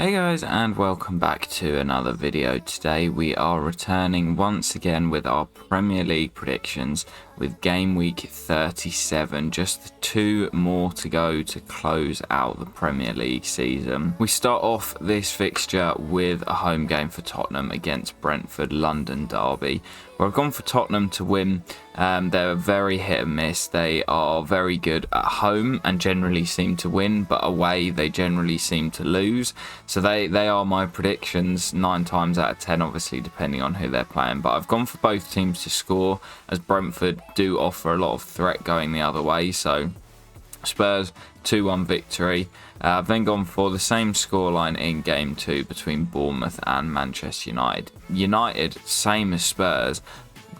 Hey guys, and welcome back to another video. Today we are returning once again with our Premier League predictions with Game Week 37. Just 2 more to go to close out the Premier League season. We start off this fixture with a home game for Tottenham against Brentford, London derby. Where I've gone for Tottenham to win. They're very hit and miss. They are very good at home and generally seem to win, but away they generally seem to lose. So they are my predictions 9 times out of 10, obviously depending on who they're playing. But I've gone for both teams to score, as Brentford do offer a lot of threat going the other way. So Spurs 2-1 victory. I've then gone for the same scoreline in game 2 between Bournemouth and Manchester United. United, same as Spurs,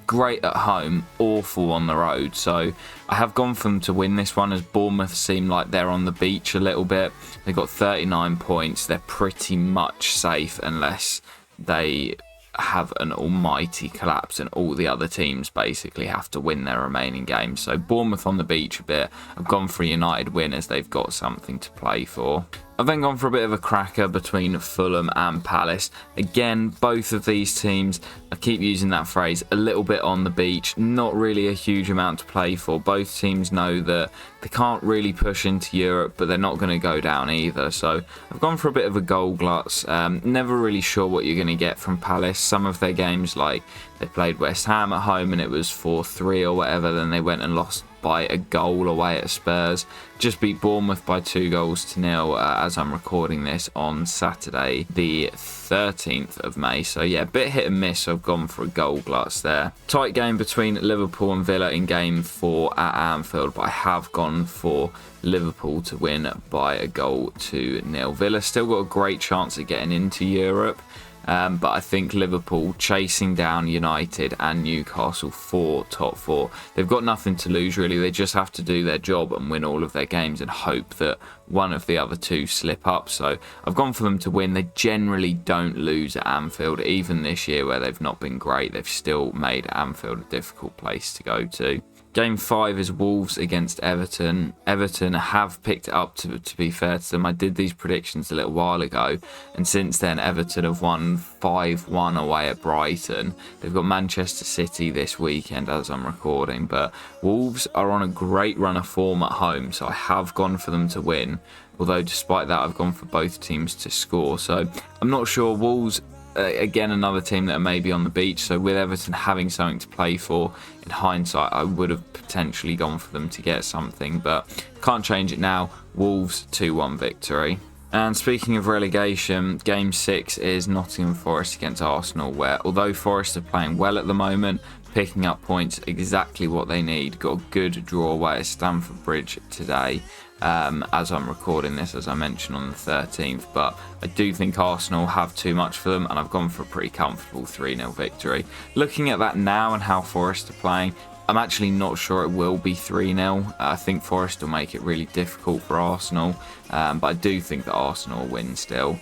great at home, awful on the road. So I have gone for them to win this one, as Bournemouth seem like they're on the beach a little bit. They've got 39 points. They're pretty much safe unless they have an almighty collapse and all the other teams basically have to win their remaining games. So Bournemouth on the beach a bit. I've gone for a United win as they've got something to play for. I've then gone for a bit of a cracker between Fulham and Palace. Again, both of these teams, I keep using that phrase, a little bit on the beach, not really a huge amount to play for. Both teams know that they can't really push into Europe, but they're not going to go down either. So I've gone for a bit of a goal gluts. Never really sure what you're going to get from Palace. Some of their games, like they played West Ham at home and it was 4-3 or whatever, then they went and lost by a goal away at Spurs. Just beat Bournemouth by 2-0 as I'm recording this on Saturday the 13th of May. So yeah, a bit hit and miss. So I've gone for a goal gluts there. Tight game between Liverpool and Villa in game 4 at Anfield, but I have gone for Liverpool to win by a goal to 0. Villa still got a great chance of getting into Europe. But I think Liverpool chasing down United and Newcastle for top 4. They've got nothing to lose really. They just have to do their job and win all of their games and hope that one of the other two slip up. So I've gone for them to win. They generally don't lose at Anfield. Even this year where they've not been great, they've still made Anfield a difficult place to go to. Game 5 is Wolves against Everton. Everton have picked it up, to be fair to them. I did these predictions a little while ago, and since then Everton have won 5-1 away at Brighton. They've got Manchester City this weekend as I'm recording, but Wolves are on a great run of form at home, so I have gone for them to win. Although despite that, I've gone for both teams to score. So I'm not sure. Wolves, again, another team that are maybe on the beach. So with Everton having something to play for, in hindsight, I would have potentially gone for them to get something, but can't change it now. Wolves 2-1 victory. And speaking of relegation, game 6 is Nottingham Forest against Arsenal, where although Forest are playing well at the moment, picking up points, exactly what they need. Got a good draw away at Stamford Bridge today. As I'm recording this, as I mentioned, on the 13th, but I do think Arsenal have too much for them, and I've gone for a pretty comfortable 3-0 victory. Looking at that now and how Forest are playing, I'm actually not sure it will be 3-0. I think Forest will make it really difficult for Arsenal, but I do think that Arsenal will win still.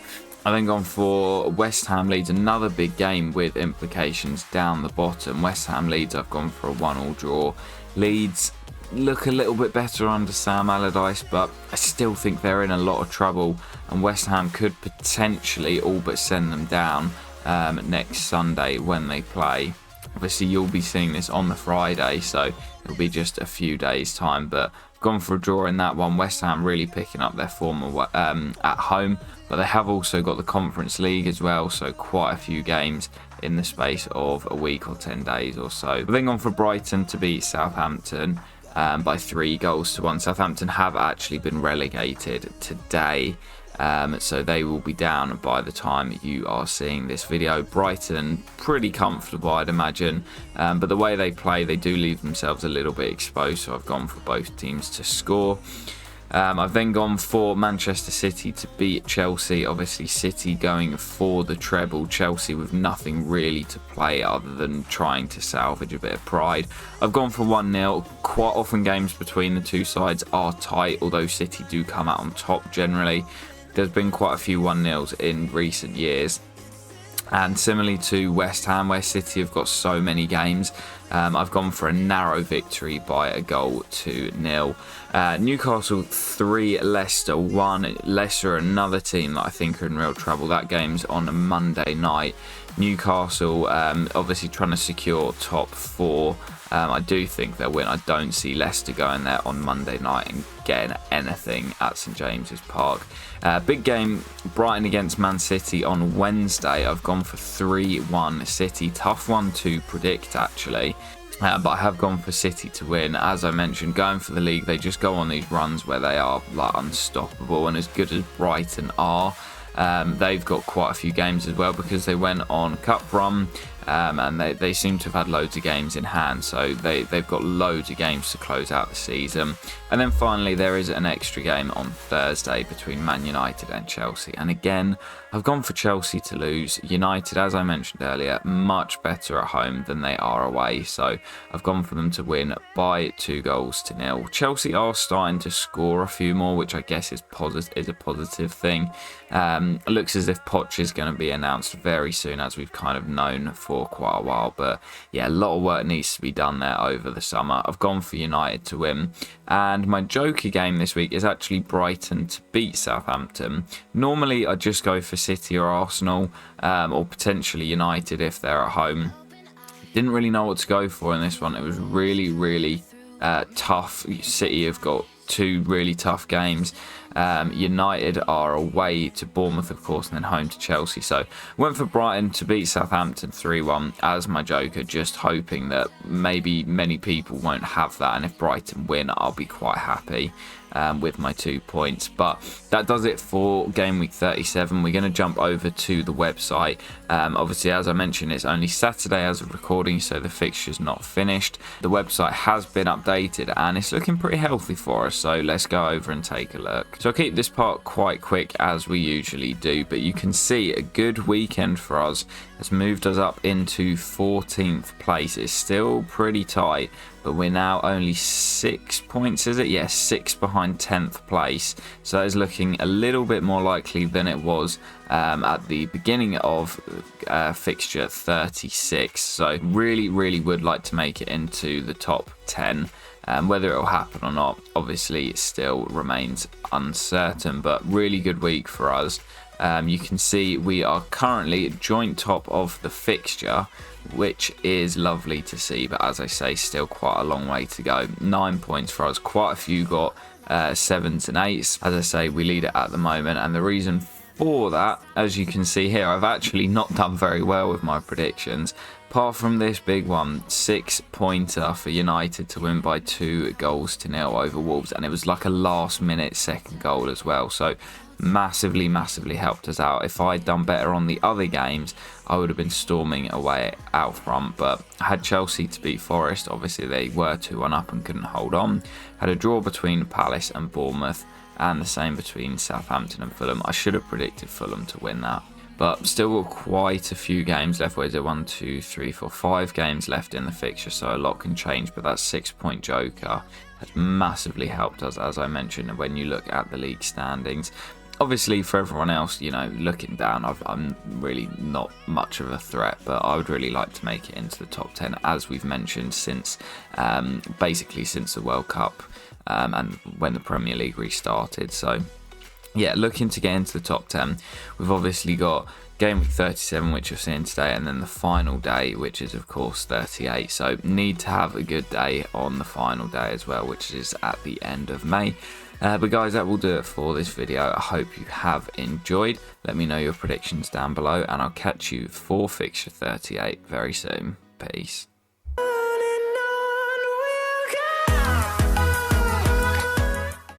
I've then gone for West Ham Leeds, another big game with implications down the bottom. West Ham Leeds, I've gone for a 1-1 draw. Leeds look a little bit better under Sam Allardyce, but I still think they're in a lot of trouble, and West Ham could potentially all but send them down next Sunday when they play. Obviously you'll be seeing this on the Friday, so it'll be just a few days time, but I've gone for a draw in that one. West Ham really picking up their form at home, but they have also got the Conference League as well, so quite a few games in the space of a week or 10 days or so. I've then gone for Brighton to beat Southampton by 3-1. Southampton have actually been relegated today, so they will be down by the time you are seeing this video. Brighton pretty comfortable, I'd imagine, but the way they play, they do leave themselves a little bit exposed, so I've gone for both teams to score. I've then gone for Manchester City to beat Chelsea. Obviously City going for the treble, Chelsea with nothing really to play other than trying to salvage a bit of pride. I've gone for 1-0. Quite often games between the two sides are tight, although City do come out on top generally. There's been quite a few 1-0s in recent years. And similarly to West Ham, where City have got so many games, I've gone for a narrow victory by a goal to 0. Newcastle 3, Leicester 1. Leicester, another team that I think are in real trouble. That game's on a Monday night. Newcastle obviously trying to secure top 4. I do think they'll win. I don't see Leicester going there on Monday night and getting anything at St James's Park. Big game, Brighton against Man City on Wednesday. I've gone for 3-1 City. Tough one to predict, actually. But I have gone for City to win. As I mentioned, going for the league, they just go on these runs where they are like unstoppable. And as good as Brighton are, they've got quite a few games as well because they went on cup run. And they seem to have had loads of games in hand, so they've got loads of games to close out the season. And then finally there is an extra game on Thursday between Man United and Chelsea, and again I've gone for Chelsea to lose. United, as I mentioned earlier, much better at home than they are away, so I've gone for them to win by 2 goals to 0. Chelsea are starting to score a few more, which I guess is a positive thing. It looks as if Poch is going to be announced very soon, as we've kind of known for quite a while, but yeah, a lot of work needs to be done there over the summer. I've gone for United to win, and my joker game this week is actually Brighton to beat Southampton. Normally I just go for City or Arsenal, or potentially United if they're at home. Didn't really know what to go for in this one. It was really tough. City have got 2 really tough games. United are away to Bournemouth, of course, and then home to Chelsea. So went for Brighton to beat Southampton 3-1 as my joker, just hoping that maybe many people won't have that, and if Brighton win, I'll be quite happy with my 2 points. But that does it for Game Week 37. We're going to jump over to the website. Obviously, as I mentioned, it's only Saturday as of recording, so the fixture's not finished. The website has been updated and it's looking pretty healthy for us, so let's go over and take a look. So I'll keep this part quite quick as we usually do, but you can see a good weekend for us has moved us up into 14th place. It's still pretty tight, but we're now only 6 points, is it? Yes, 6 behind 10th place. So that is looking a little bit more likely than it was at the beginning of fixture 36. So really would like to make it into the top 10. Whether it will happen or not, obviously it still remains uncertain, but really good week for us. You can see we are currently joint top of the fixture, which is lovely to see, but as I say, still quite a long way to go. 9 points for us. Quite a few got 7s and 8s. As I say, we lead it at the moment, and the reason for that, as you can see here, I've actually not done very well with my predictions. Apart from this big one, 6-pointer for United to win by 2 goals to 0 over Wolves, and it was like a last-minute second goal as well. So massively helped us out. If I'd done better on the other games, I would have been storming away out front. But I had Chelsea to beat Forest. Obviously, they were 2-1 up and couldn't hold on. Had a draw between Palace and Bournemouth, and the same between Southampton and Fulham. I should have predicted Fulham to win that. But still quite a few games left. Where is it? 1, 2, 3, 4, 5 games left in the fixture, so a lot can change. But that 6-point joker has massively helped us, as I mentioned, when you look at the league standings. Obviously, for everyone else, you know, looking down, I'm really not much of a threat, but I would really like to make it into the top 10, as we've mentioned, since basically since the World Cup and when the Premier League restarted. So yeah, looking to get into the top 10. We've obviously got Game Week 37, which you're seeing today, and then the final day, which is of course 38. So need to have a good day on the final day as well, which is at the end of May. But guys, that will do it for this video. I hope you have enjoyed. Let me know your predictions down below, and I'll catch you for fixture 38 very soon. Peace.